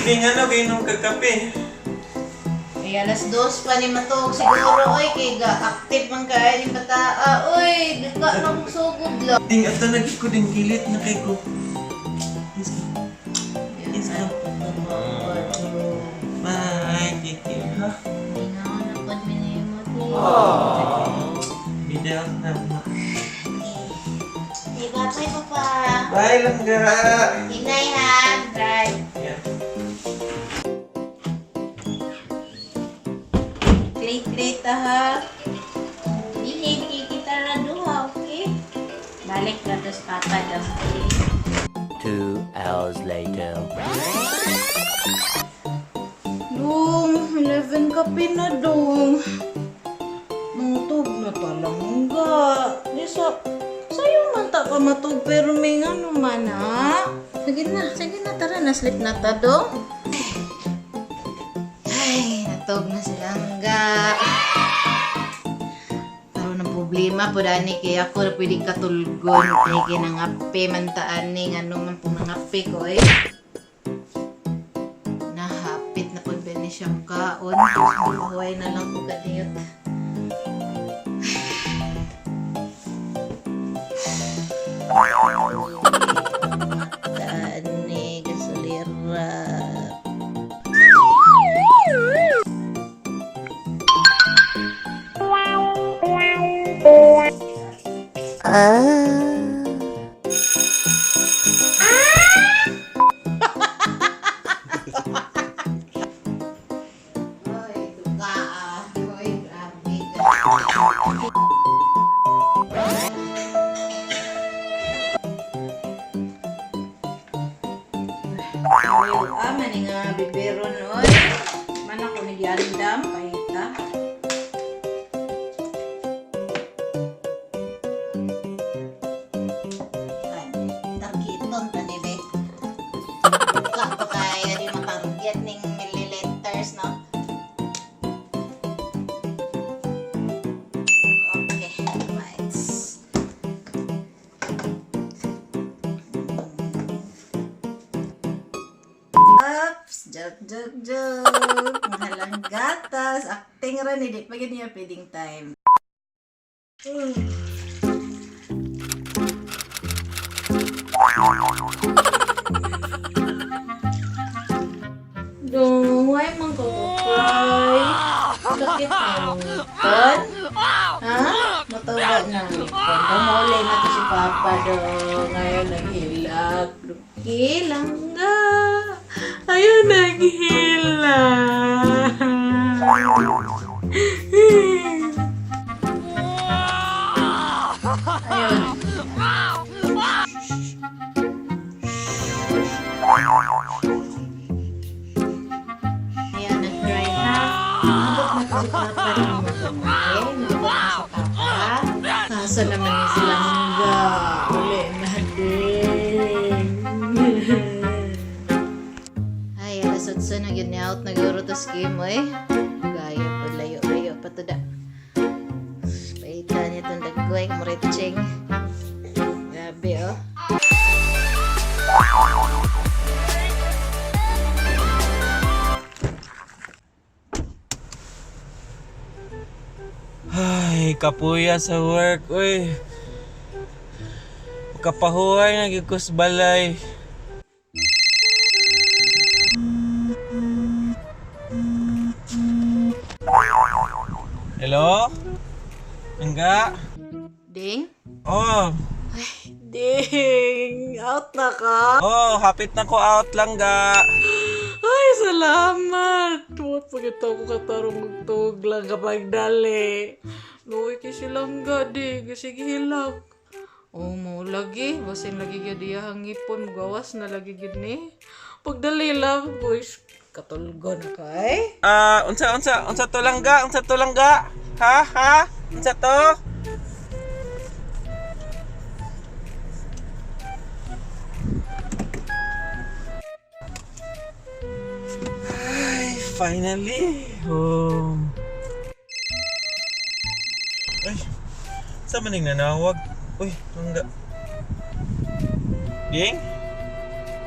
Ding, ano, kainom ka kape? Ay, alas 2 pa ni matog siguro. Oy, kay ga-active man kaya ni bataa. Oy, dika lang sugod lang. Ding, ato naging ko din gilit na kay ko. Yes, Yes, bye, take care, ha? napad minimot eh. Video na. Hey, bye papa. Bye, langga! Inay ha, drive. Yeah. Late ha. Hindi kita na duha, okay? Balik na to sa papa daw, okay? 2 hours later. Dong, 11 kape na dong. Mangutog na talangga. Lisa, sa'yo man ta ka matog pero may ano man ha? Sige na, tara na, sleep na ta dong. Ay, natog na si Langga. Karoon ng problema po dani kaya ako na pwede katulgon. Kaya kinangapi man taan ni ano man po nangapi ko eh. Nahapit na pag bini siyang kaon. Mahuhay na lang ko kadiyot. Taan ni gasolira. Hoy, duka ah. Hoy, grabe ka. Ayaw mani nga bibero noy. Man ako nagyandam, kahita. Ay, targiton ta ni be. Kakto kaya di matarget ning milliliters, no? Okay, right. Ups, joke. Mahalang gatas. Acting rin, hindi pa ganyan feeding time. Dong, why man ko cry? Sakit ang ngipon? Ha? Matawa na ang ngipon. Dumulay na to si Papa dong. Ngayon naghilag. Langga. Ayun, naghilang. Ayun. Ayan, nag-dry ha. Nabot na kasi Papa rin yung matungay. Nabot na sa Papa. Kaso naman ni si Langga. Uli na din. Ay, alas 8 na yun out. Nag-uro to scheme eh. Gaya pa, layo pa to da. Paitan niya itong dagway, kumuritsing. Grabe oh. Ay, kapuya sa work, uy. Kapahuay na gikus balay. Hello? Langga? Ding? Oh. Ding! Out na ka? Oh, hapit na ko out, Langga. Ay, salamat! Tuwat pagkita ko katarong magtog lang kapag dali. Luwi ki silang gadi, sige hilag. Oh, mo lagi. Basin lagi gadi ang ipon. Gawas na lagi gid ni. Pagdali lang, boys. Katulgo na ka eh. Unsa to Langga? Unsa to Langga? Ha? Unsa to? Ay, finally. Oh. Ay, sa maning nanawag? Uy, Langga. Ding?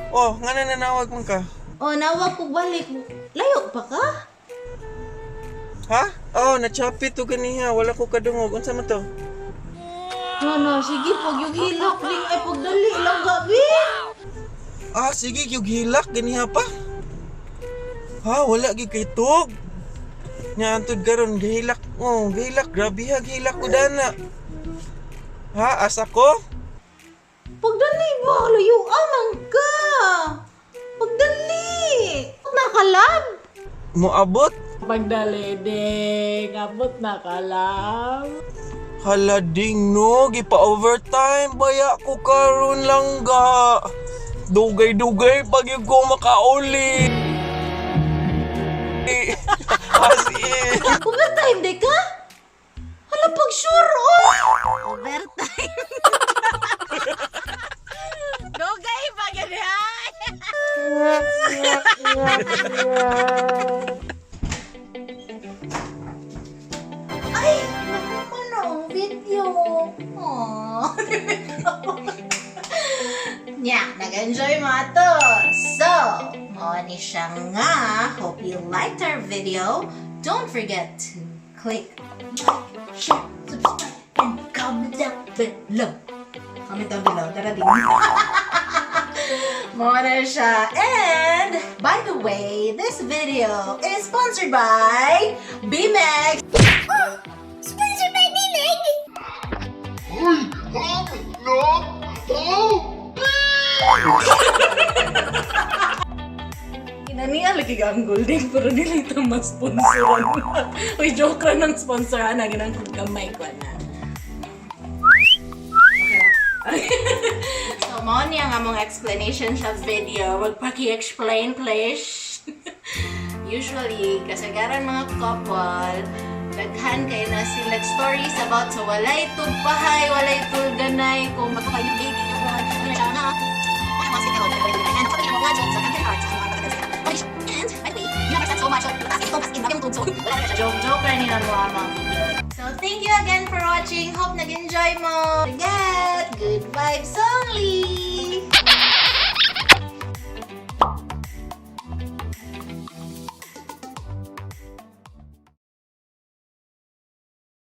Oh, nga nanawag man ka. O, nawag ko balik. Layo pa ka? Ha? Oh, na-choppy to ganiha. Wala ko kadungog. Unsa man to? No, sige, pag yung hilak rin ay pagdali lang gabi. Ah, sige, yung hilak, ganiha pa. Ha, wala gi kay tug. Nya antud karon gihilak. Oh, gihilak, grabe ha, gihilak ko dana. Ha, asa ko? Pagdali ba? Layo amang ka. Pagdali. Nakalab. Moabot? Pagdali, ding. Abot nakalab. Hala ding no, gipa-overtime baya ko karon lang ga. Dugay-dugay pag yung ko makauli. As in. Overtime, di ka? Hala, pag sure, oy. Overtime. Dugay pa ganyan. Ay, naman ang video. Aww. Nya, nag-enjoy mo ito. So, ni siya nga. Hope you liked our video. Don't forget to click like, share, subscribe, and comment down below. Comment down below. Tara din. Muna siya. And, by the way, this video is sponsored by BMEG. Sponsored by BMEG? Kinaniya lagi ang golden pero nila ito mas sponsoran. Uy, joke lang ng sponsoran na ginang kong kamay ko na. So, mo niya nga mong explanation sa video. Wag paki-explain, please. Usually, kasagaran mga couple, daghan kay na sila stories about sa walay tugpahay, walay tulganay, kung magkakayo baby, yung mga ano siya nga. Ano mga sila, and ako yung mga jokes sa country hearts, ang mga pagkakasya. And, by the way, you never said so much, tapos in yung tugso. Wala na siya, joke na nila mo amang video. So, thank you again for watching. Hope nag-enjoy mo. Forget, good vibes only.